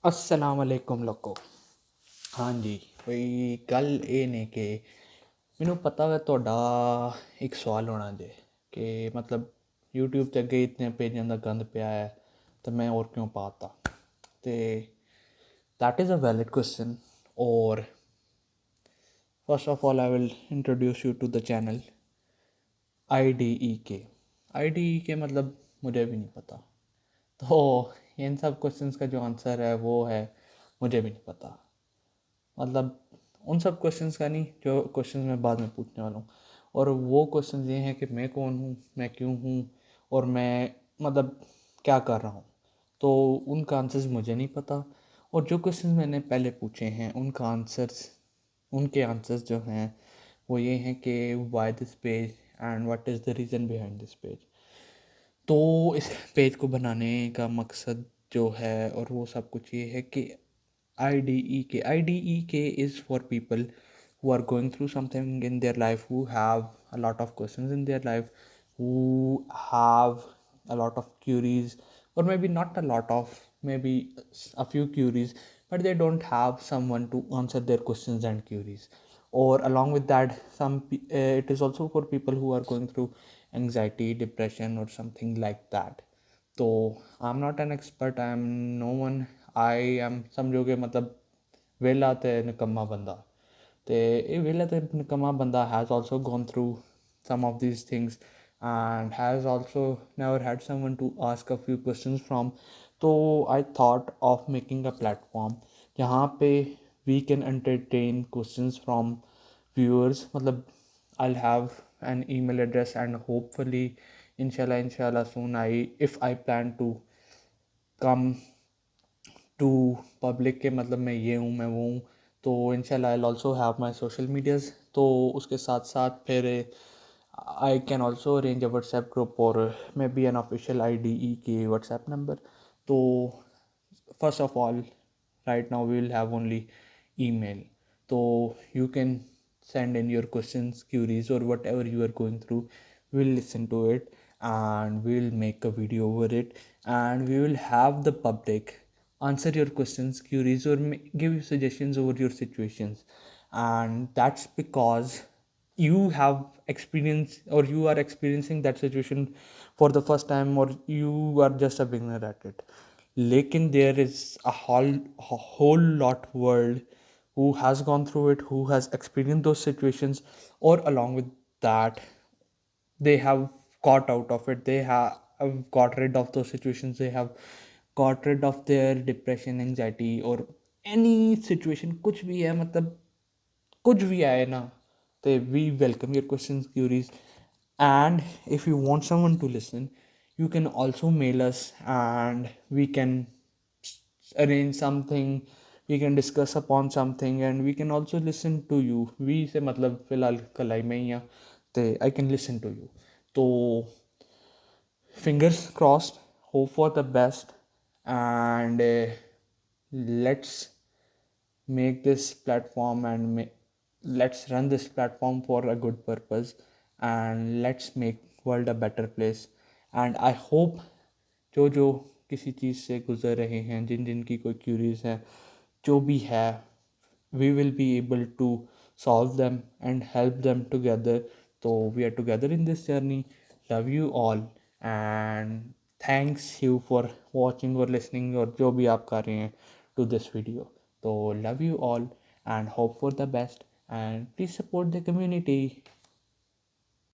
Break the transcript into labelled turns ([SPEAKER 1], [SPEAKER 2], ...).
[SPEAKER 1] अस्सलाम वालेकुम लोगो। हाँ जी, कोई गल ये ने कि मैनू पता है ਤੁਹਾਡਾ एक सवाल होना जे कि मतलब यूट्यूब ते अगे इतने पेजां दा गंद पिया है तो मैं और क्यों पाता। ते that is a valid question. और first of all I will introduce you to the channel I D E K मतलब मुझे भी नहीं पता। तो इन सब क्वेश्चंस का जो आंसर है वो है मुझे भी नहीं पता। मतलब उन सब क्वेश्चंस का नहीं जो क्वेश्चंस मैं बाद में पूछने वाला हूँ। और वो क्वेश्चंस ये हैं कि मैं कौन हूँ, मैं क्यों हूँ, और मैं मतलब क्या कर रहा हूँ। तो उनका आंसर्स मुझे नहीं पता। और जो क्वेश्चंस मैंने पहले पूछे हैं उनके आंसर्स जो हैं वो ये हैं कि why this page and what is the reason behind this page. तो इस पेज को बनाने का मकसद जो है और वो सब कुछ ये है कि IDEK is for people who are going through something in their life, who have a lot of questions in their life, who have a lot of queries, or maybe not a lot of, maybe a few queries, but they don't have someone to answer their questions and queries. Or along with that, it is also for people who are going through anxiety, depression, or something like that. तो I am not an expert, I am no one. I am समझोगे मतलब वेला ते निकम्मा बंदा। ते ये वेला ते निकम्मा बंदा has also gone through some of these things and has also never had someone to ask a few questions from. So I thought of making a platform जहाँ पे we can entertain questions from viewers। मतलब I'll have an email address and hopefully inshallah soon if I plan to come to public के मतलब मैं ये हूँ मैं वो हूँ। तो इंशाल्लाह I'll also have my social medias। तो उसके साथ साथ फिर I can also arrange a WhatsApp group or maybe an official IDE के WhatsApp number। तो first of all right now we will have only email। तो you can send in your questions, queries, or whatever you are going through। We'll listen to it and we'll make a video over it, and we will have the public answer your questions, queries, or give you suggestions over your situations. And that's because you have experience or you are experiencing that situation for the first time, or you are just a beginner at it. Lekin there is a whole lot world who has gone through it, who has experienced those situations, or along with that they have got out of it, they have got rid of those situations, they have got rid of their depression, anxiety, or any situation कुछ भी है मतलब कुछ भी आए ना। तो we welcome your questions, queries, and if you want someone to listen you can also mail us and we can arrange something, we can discuss upon something, and we can also listen to you। we से मतलब फिलहाल कलाई में ही तो I can listen to you। तो fingers crossed, hope for the best, and let's make this platform and let's run this platform for a good purpose, and let's make world a better place। and I hope जो जो किसी चीज़ से गुज़र रहे हैं, जिन जिन की कोई क्यूरीज है, जो भी है, we will be able to solve them and help them together। so we are together in this journey। love you all and thanks you for watching or listening और जो भी आप कर रहे हैं to this video। so love you all and hope for the best and please support the community।